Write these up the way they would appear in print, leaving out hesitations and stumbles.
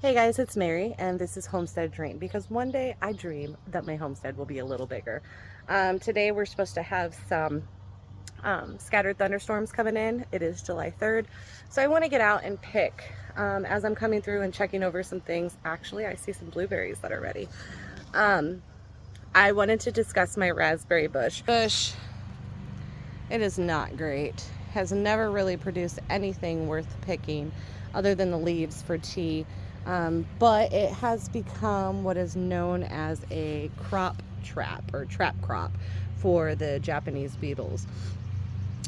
Hey guys, it's Mary, and this is Homestead Dream, because one day I dream that my homestead will be a little bigger. Today we're supposed to have some scattered thunderstorms coming in. It is July 3rd, so I want to get out and pick. As I'm coming through and checking over some things, actually I see some blueberries that are ready. I wanted to discuss my raspberry bush. It is not great. Has never really produced anything worth picking other than the leaves for tea. But it has become what is known as a crop trap or trap crop for the Japanese beetles.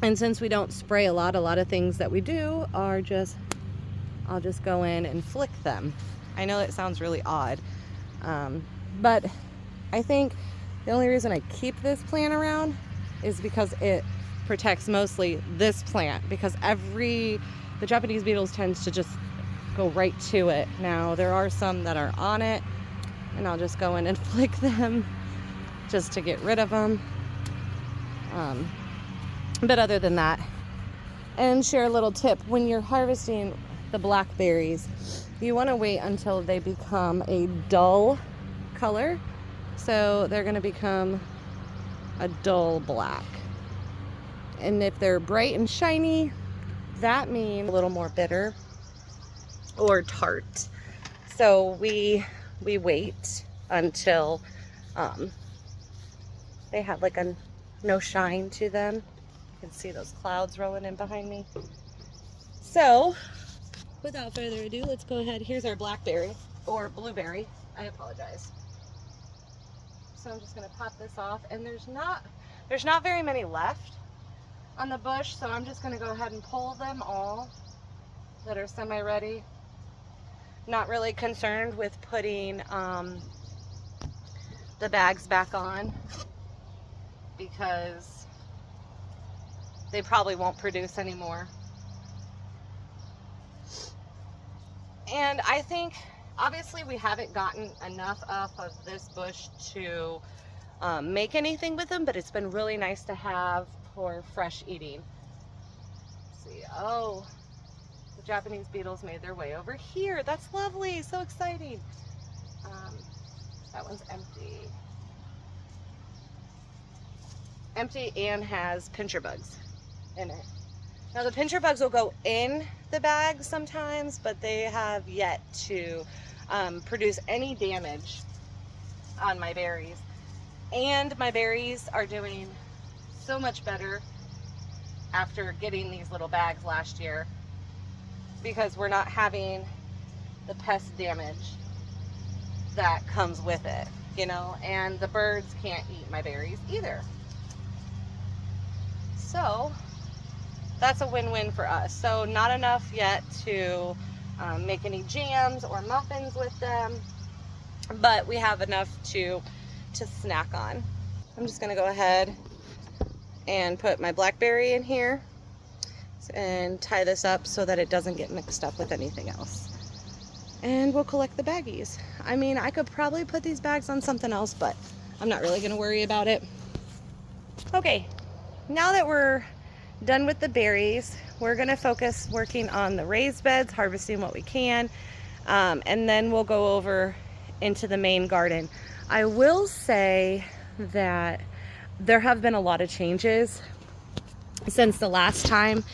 And since we don't spray a lot of things that we do are just, I'll just go in and flick them. I know that sounds really odd, but I think the only reason I keep this plant around is because it protects mostly this plant, because the Japanese beetles tends to just go right to it. Now there are some that are on it, and I'll just go in and flick them just to get rid of them. But other than that, and share a little tip, when you're harvesting the blackberries, you want to wait until they become a dull color. So they're going to become a dull black. And if they're bright and shiny, that means a little more bitter or tart. So we wait until they have like a no shine to them. You can see those clouds rolling in behind me. So without further ado, let's go ahead. Here's our blackberry or blueberry. I apologize. So I'm just going to pop this off, and there's not very many left on the bush, so I'm just going to go ahead and pull them all that are semi-ready. Not really concerned with putting the bags back on, because they probably won't produce anymore. And I think obviously we haven't gotten enough off of this bush to make anything with them, but it's been really nice to have for fresh eating. Let's see, oh, the Japanese beetles made their way over here. That's lovely, so exciting. That one's empty. Empty and has pincher bugs in it. Now the pincher bugs will go in the bag sometimes, but they have yet to produce any damage on my berries. And my berries are doing so much better after getting these little bags last year, because we're not having the pest damage that comes with it, you know, and the birds can't eat my berries either. So that's a win-win for us. So not enough yet to make any jams or muffins with them, but we have enough to snack on. I'm just gonna go ahead and put my blackberry in here and tie this up so that it doesn't get mixed up with anything else. And we'll collect the baggies. I mean, I could probably put these bags on something else, but I'm not really gonna worry about it. Okay, now that we're done with the berries, we're gonna focus working on the raised beds, harvesting what we can, and then we'll go over into the main garden. I will say that there have been a lot of changes since the last time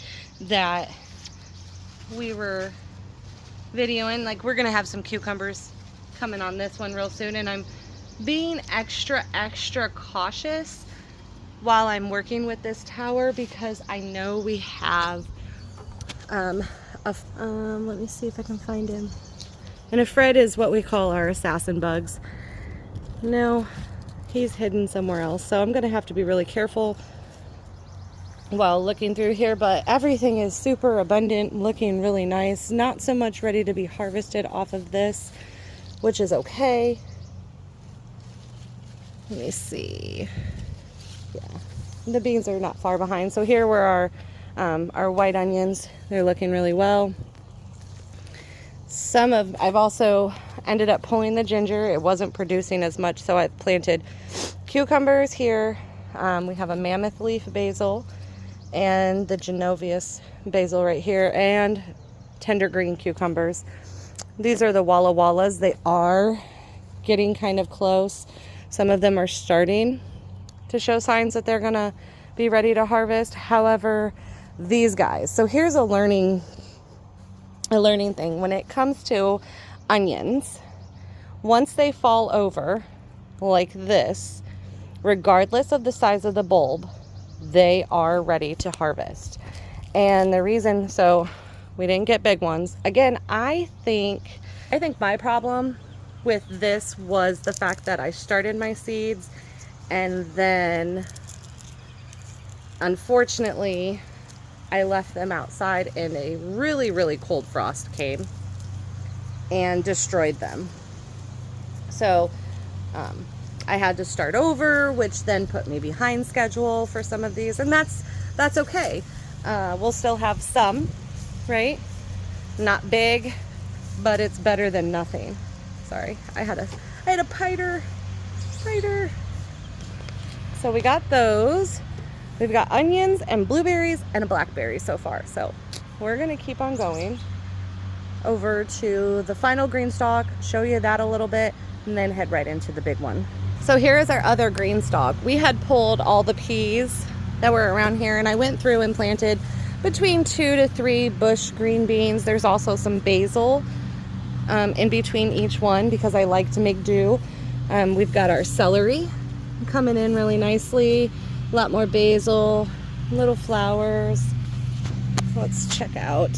that we were videoing. Like, we're gonna have some cucumbers coming on this one real soon, and I'm being extra cautious while I'm working with this tower, because I know we have let me see if I can find him. And a Fred is what we call our assassin bugs. No, he's hidden somewhere else, so I'm gonna have to be really careful while looking through here. But everything is super abundant, looking really nice. Not so much ready to be harvested off of this, which is okay. Let me see. Yeah, the beans are not far behind. So here were our white onions. They're looking really well. I've also ended up pulling the ginger. It wasn't producing as much, so I've planted cucumbers here. We have a mammoth leaf basil and the Genovius basil right here, and tender green cucumbers. These are the Walla Wallas. They are getting kind of close. Some of them are starting to show signs that they're gonna be ready to harvest. However, these guys, so here's a learning thing. When it comes to onions, once they fall over like this, regardless of the size of the bulb, they are ready to harvest. And the reason, so we didn't get big ones. Again, I think my problem with this was the fact that I started my seeds and then unfortunately I left them outside and a really, really cold frost came and destroyed them. So I had to start over, which then put me behind schedule for some of these, and that's okay. We'll still have some, right? Not big, but it's better than nothing. Sorry, I had a spider. So we got those. We've got onions and blueberries and a blackberry so far. So we're gonna keep on going over to the final green stalk, show you that a little bit, and then head right into the big one. So here is our other green stalk. We had pulled all the peas that were around here, and I went through and planted between 2 to 3 bush green beans. There's also some basil in between each one because I like to make do. We've got our celery coming in really nicely, a lot more basil, little flowers. Let's check out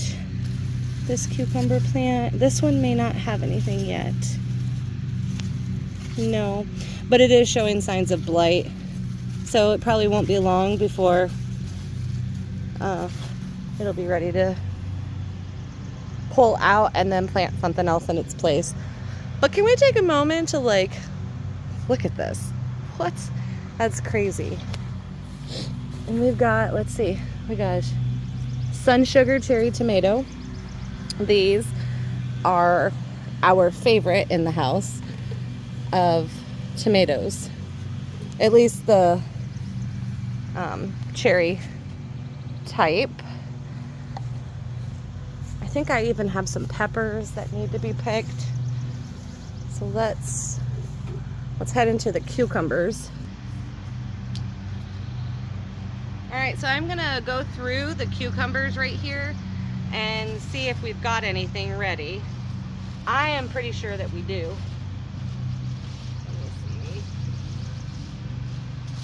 this cucumber plant. This one may not have anything yet. No, but it is showing signs of blight, so it probably won't be long before it'll be ready to pull out and then plant something else in its place. But can we take a moment to like look at this? What? That's crazy. And we've got, let's see, we got sun sugar cherry tomato. These are our favorite in the house of tomatoes, at least the cherry type. I think I even have some peppers that need to be picked. So let's head into the cucumbers. All right, so I'm gonna go through the cucumbers right here and see if we've got anything ready. I am pretty sure that we do. Let me see.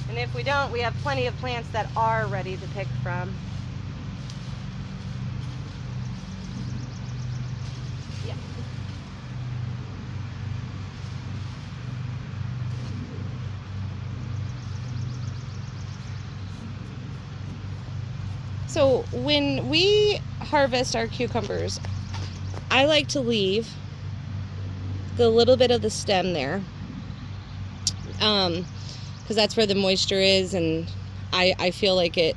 And if we don't, we have plenty of plants that are ready to pick from. Yeah. So when we harvest our cucumbers, I like to leave the little bit of the stem there, because that's where the moisture is, and I feel like it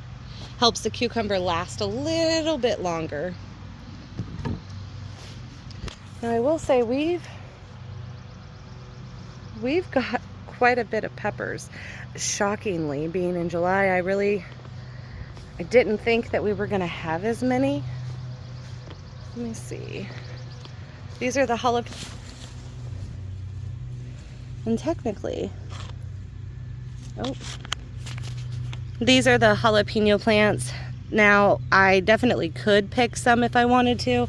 helps the cucumber last a little bit longer. Now I will say we've got quite a bit of peppers. Shockingly, being in July, I didn't think that we were gonna have as many. Let me see. These are the jalapenos. And technically, these are the jalapeno plants. Now, I definitely could pick some if I wanted to,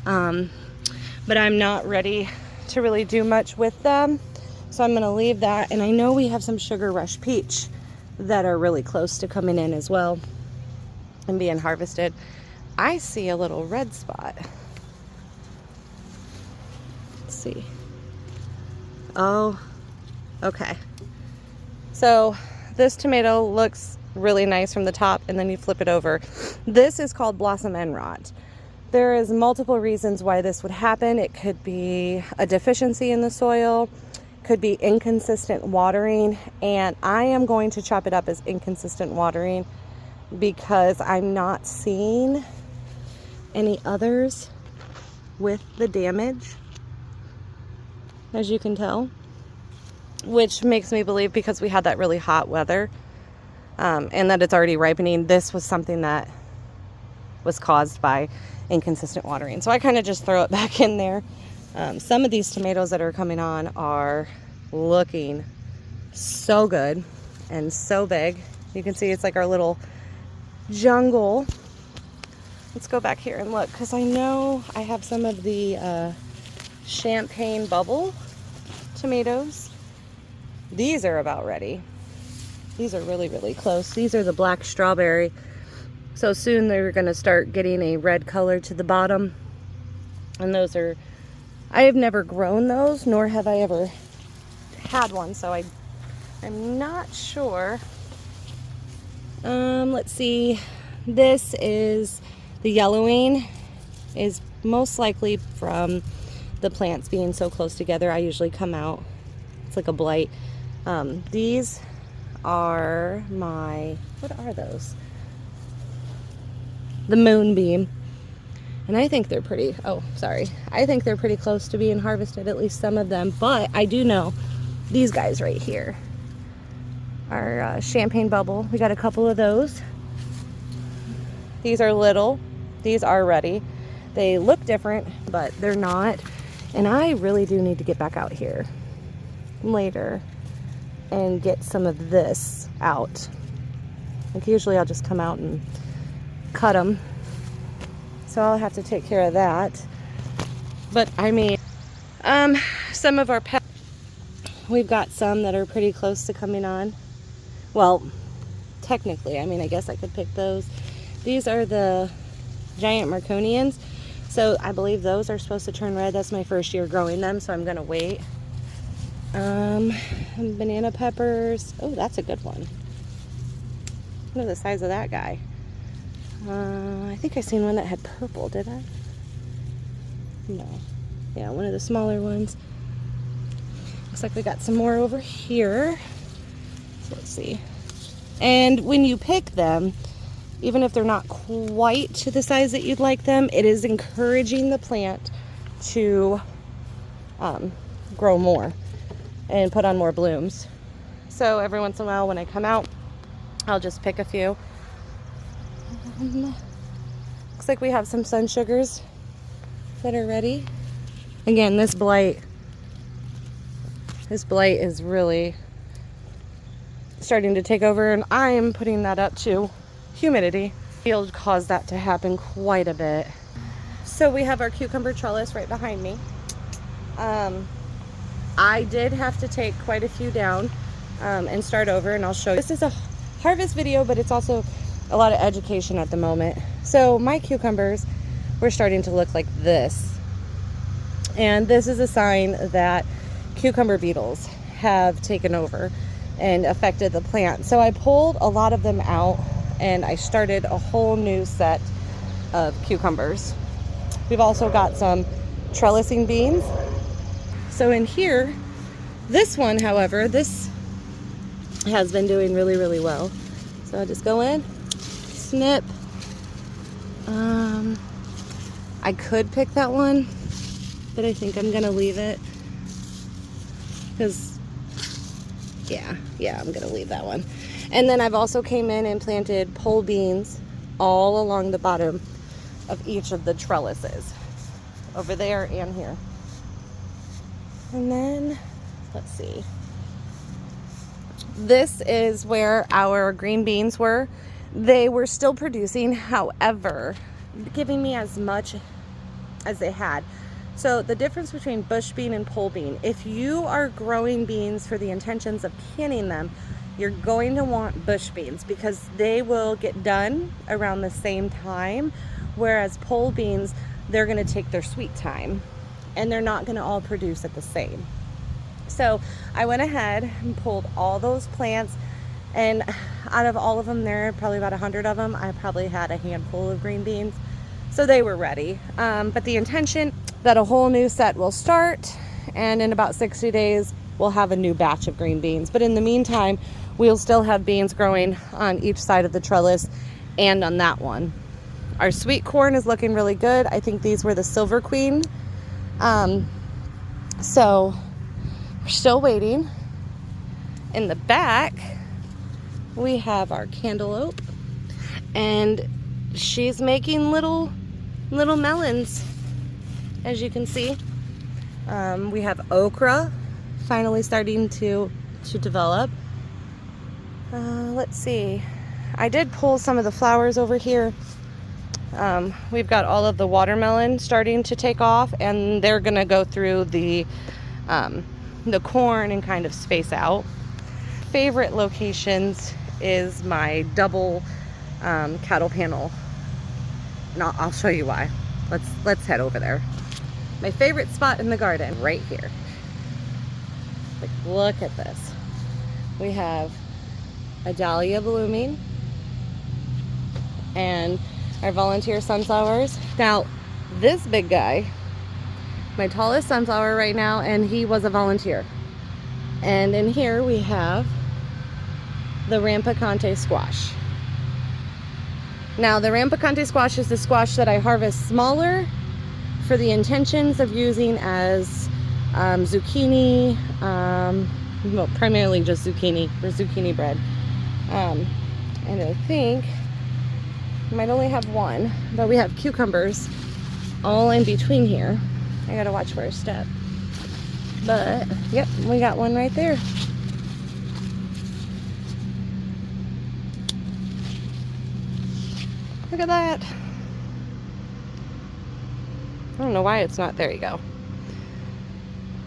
but I'm not ready to really do much with them. So I'm gonna leave that. And I know we have some Sugar Rush peach that are really close to coming in as well and being harvested. I see a little red spot. Let's see. Oh, okay. So this tomato looks really nice from the top, and then you flip it over. This is called blossom end rot. There is multiple reasons why this would happen. It could be a deficiency in the soil, could be inconsistent watering, and I am going to chop it up as inconsistent watering because I'm not seeing any others with the damage, as you can tell, which makes me believe, because we had that really hot weather and that it's already ripening, this was something that was caused by inconsistent watering. So I kind of just throw it back in there. Some of these tomatoes that are coming on are looking so good and so big. You can see it's like our little jungle. Let's go back here and look, because I know I have some of the champagne bubble tomatoes. These are about ready. These are really, really close. These are the black strawberry. So soon they're going to start getting a red color to the bottom. And those are, I have never grown those, nor have I ever had one. So I'm not sure. Let's see. This is the yellowing, is most likely from the plants being so close together. I usually come out. It's like a blight. These are my, what are those? The moonbeam. And I think they're pretty, oh, sorry. I think they're pretty close to being harvested, at least some of them. But I do know these guys right here are champagne bubble. We got a couple of those. These are little. These are ready. They look different, but they're not. And I really do need to get back out here later and get some of this out. Like usually I'll just come out and cut them. So I'll have to take care of that. But I mean, some of our pets, we've got some that are pretty close to coming on. Well, technically, I mean, I guess I could pick those. These are the giant Marconians. So I believe those are supposed to turn red. That's my first year growing them, so I'm gonna wait. Banana peppers. Oh, that's a good one. Look at the size of that guy. I think I seen one that had purple, did I? No. Yeah, one of the smaller ones. Looks like we got some more over here. So let's see. And when you pick them, even if they're not quite to the size that you'd like them, it is encouraging the plant to grow more and put on more blooms. So every once in a while when I come out, I'll just pick a few. Looks like we have some sun sugars that are ready. Again, this blight is really starting to take over, and I'm putting that up to humidity. It'll cause that to happen quite a bit. So we have our cucumber trellis right behind me. I did have to take quite a few down and start over, and I'll show you. This is a harvest video, but it's also a lot of education at the moment. So my cucumbers were starting to look like this, and this is a sign that cucumber beetles have taken over and affected the plant. So I pulled a lot of them out and I started a whole new set of cucumbers. We've also got some trellising beans. So in here, this one, however, this has been doing really, really well. So I'll just go in, snip. I could pick that one, but I think I'm gonna leave it because yeah, I'm gonna leave that one. And then I've also came in and planted pole beans all along the bottom of each of the trellises, over there and here. And then, let's see. This is where our green beans were. They were still producing, however, giving me as much as they had. So the difference between bush bean and pole bean, if you are growing beans for the intentions of canning them, you're going to want bush beans because they will get done around the same time, whereas pole beans, they're going to take their sweet time and they're not going to all produce at the same. So I went ahead and pulled all those plants, and out of all of them there, probably about 100 of them, I probably had a handful of green beans. So they were ready. But the intention that a whole new set will start, and in about 60 days, we'll have a new batch of green beans. But in the meantime, we'll still have beans growing on each side of the trellis and on that one. Our sweet corn is looking really good. I think these were the Silver Queen. So we're still waiting. In the back, we have our cantaloupe, and she's making little melons, as you can see. We have okra finally starting to develop. Let's see. I did pull some of the flowers over here. We've got all of the watermelon starting to take off, and they're gonna go through the corn and kind of space out. Favorite locations is my double cattle panel. And I'll show you why. Let's head over there. My favorite spot in the garden, right here. Like, look at this. We have a dahlia blooming and our volunteer sunflowers. Now, this big guy, my tallest sunflower right now, and he was a volunteer. And in here we have the Rampicante squash. Now, the Rampicante squash is the squash that I harvest smaller for the intentions of using as zucchini, well, primarily just zucchini for zucchini bread. And I think we might only have one, but we have cucumbers all in between here. I gotta watch where I step. But, yep, we got one right there. Look at that. I don't know why it's not. There you go.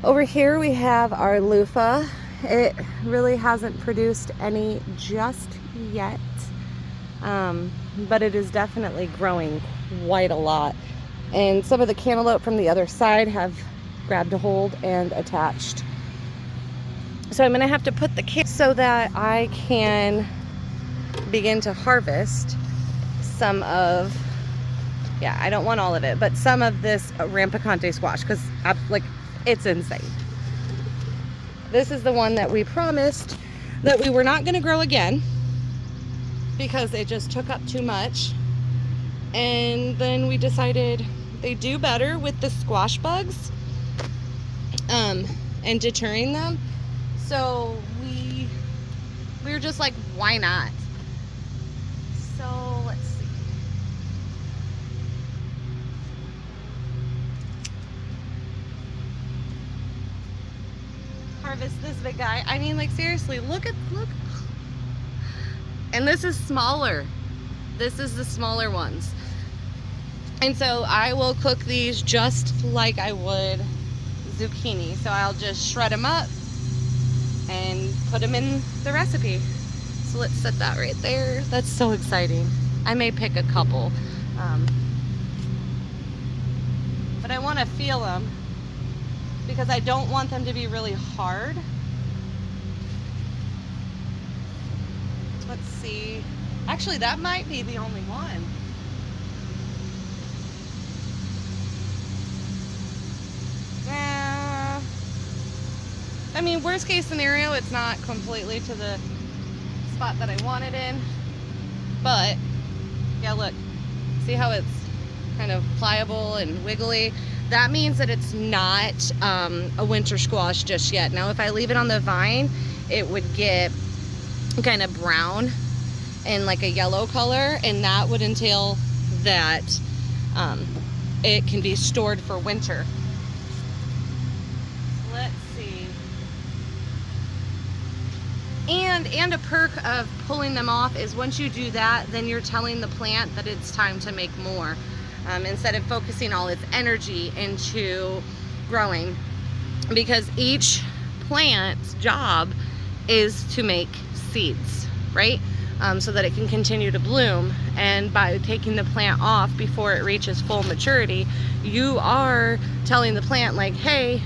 Over here we have our loofah. It really hasn't produced any just yet, but it is definitely growing quite a lot. And some of the cantaloupe from the other side have grabbed a hold and attached. So I'm going to have to put the so that I can begin to harvest some of, yeah, I don't want all of it, but some of this Rampicante squash, because like, it's insane. This is the one that we promised that we were not going to grow again because it just took up too much. And then we decided they do better with the squash bugs and deterring them. So we were just like, why not? So let's see. Harvest this big guy. I mean, like, seriously, look. And this is smaller. This is the smaller ones. And so I will cook these just like I would zucchini. So I'll just shred them up and put them in the recipe. So let's set that right there. That's so exciting. I may pick a couple. But I want to feel them because I don't want them to be really hard. Let's see. Actually, that might be the only one. I mean, worst case scenario, it's not completely to the spot that I want it in. But, yeah, look. See how it's kind of pliable and wiggly? That means that it's not a winter squash just yet. Now, if I leave it on the vine, it would get kind of brown and like a yellow color, and that would entail that it can be stored for winter. Let's see. And a perk of pulling them off is once you do that, then you're telling the plant that it's time to make more. Instead of focusing all its energy into growing, because each plant's job is to make seeds, right? So that it can continue to bloom. And by taking the plant off before it reaches full maturity, you are telling the plant, like, hey,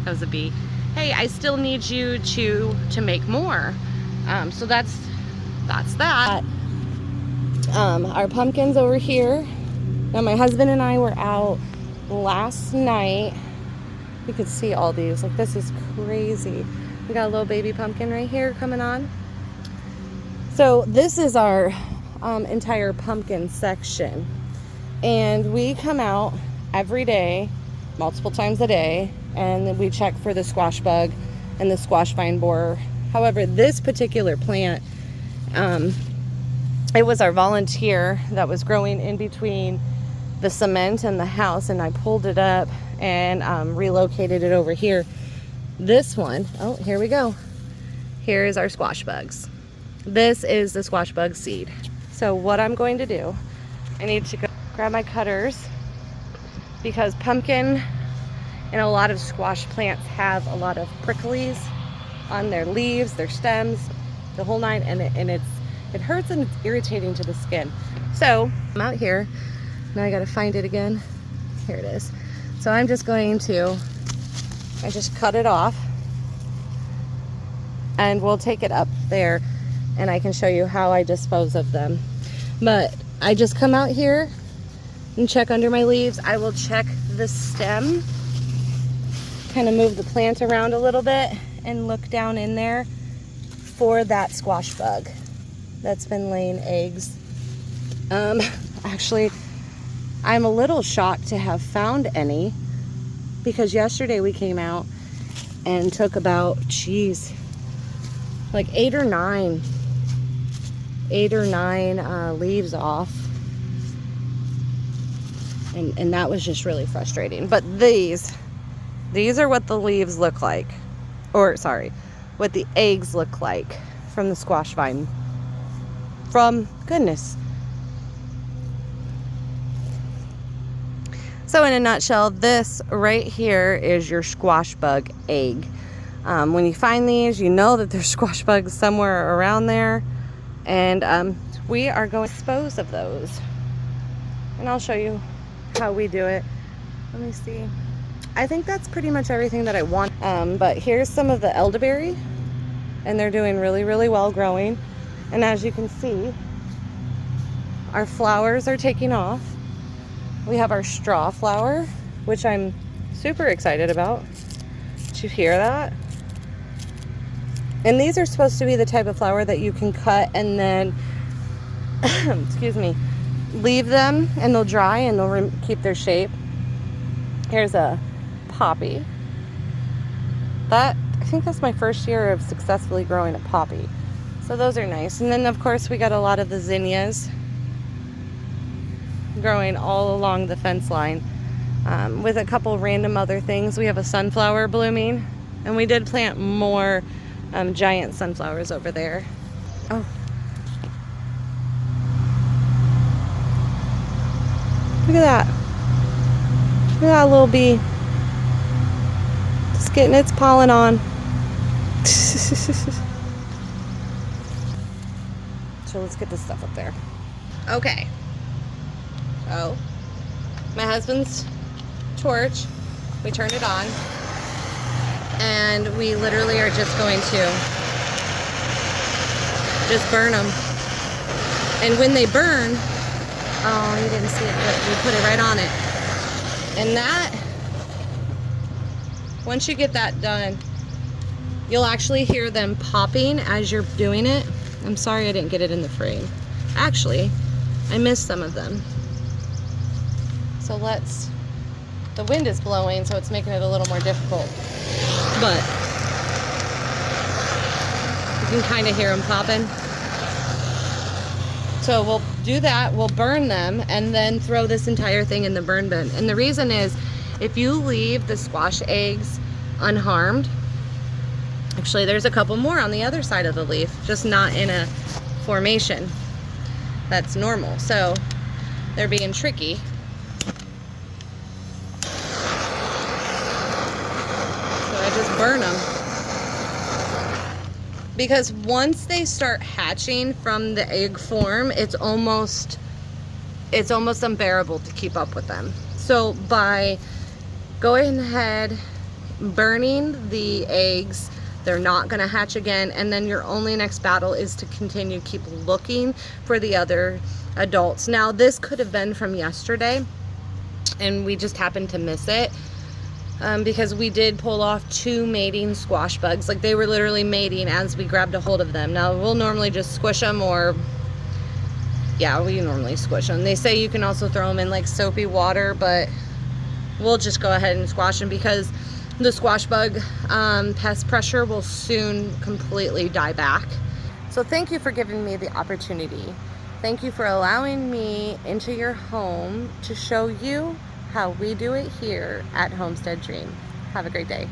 that was a bee, hey, I still need you to make more. So that's that. Our pumpkins over here. Now, my husband and I were out last night. You could see all these. Like, this is crazy. We got a little baby pumpkin right here coming on. So this is our entire pumpkin section. And we come out every day, multiple times a day, and we check for the squash bug and the squash vine borer. However, this particular plant, it was our volunteer that was growing in between the cement in the house, and I pulled it up and relocated it over here. This one, oh, here we go. Here's our squash bugs. This is the squash bug seed. So what I'm going to do, I need to go grab my cutters, because pumpkin and a lot of squash plants have a lot of pricklies on their leaves, their stems, the whole nine, and it hurts and it's irritating to the skin. So I'm out here, now I gotta find it again. Here it is. So I'm just going to, I just cut it off, and we'll take it up there and I can show you how I dispose of them. But I just come out here and check under my leaves. I will check the stem, kind of move the plant around a little bit, and look down in there for that squash bug that's been laying eggs. Actually, I'm a little shocked to have found any, because yesterday we came out and took about, geez, like 8 or 9 leaves off. And that was just really frustrating. But these are what the leaves look like. Or, sorry, what the eggs look like from the squash vine. From goodness. So in a nutshell, this right here is your squash bug egg. When you find these, you know that there's squash bugs somewhere around there. And we are going to dispose of those. And I'll show you how we do it. Let me see. I think that's pretty much everything that I want. But here's some of the elderberry, and they're doing really, really well growing. And as you can see, our flowers are taking off. We have our straw flower, which I'm super excited about. Did you hear that? And these are supposed to be the type of flower that you can cut and then, excuse me, leave them and they'll dry and they'll keep their shape. Here's a poppy. I think that's my first year of successfully growing a poppy. So those are nice. And then of course we got a lot of the zinnias growing all along the fence line, with a couple random other things. We have a sunflower blooming, and we did plant more giant sunflowers over there. Oh. Look at that. Look at that little bee. Just getting its pollen on. So let's get this stuff up there. Okay. So, my husband's torch, we turned it on, and we literally are just going to just burn them. And when they burn, oh, you didn't see it, but we put it right on it. And that, once you get that done, you'll actually hear them popping as you're doing it. I'm sorry I didn't get it in the frame. Actually, I missed some of them. So the wind is blowing, so it's making it a little more difficult. But you can kind of hear them popping. So we'll do that, we'll burn them, and then throw this entire thing in the burn bin. And the reason is, if you leave the squash eggs unharmed, actually there's a couple more on the other side of the leaf, just not in a formation that's normal. So they're being tricky. Just burn them, because once they start hatching from the egg form, it's almost unbearable to keep up with them. So by going ahead, burning the eggs, they're not going to hatch again, and then your only next battle is to continue keep looking for the other adults. Now this could have been from yesterday and we just happened to miss it. Because we did pull off 2 mating squash bugs. Like, they were literally mating as we grabbed a hold of them. Now we'll normally just squish them, or yeah, we normally squish them. They say you can also throw them in like soapy water, but we'll just go ahead and squash them, because the squash bug pest pressure will soon completely die back. So thank you for giving me the opportunity Thank you for allowing me into your home to show you how we do it here at Homestead Dream. Have a great day.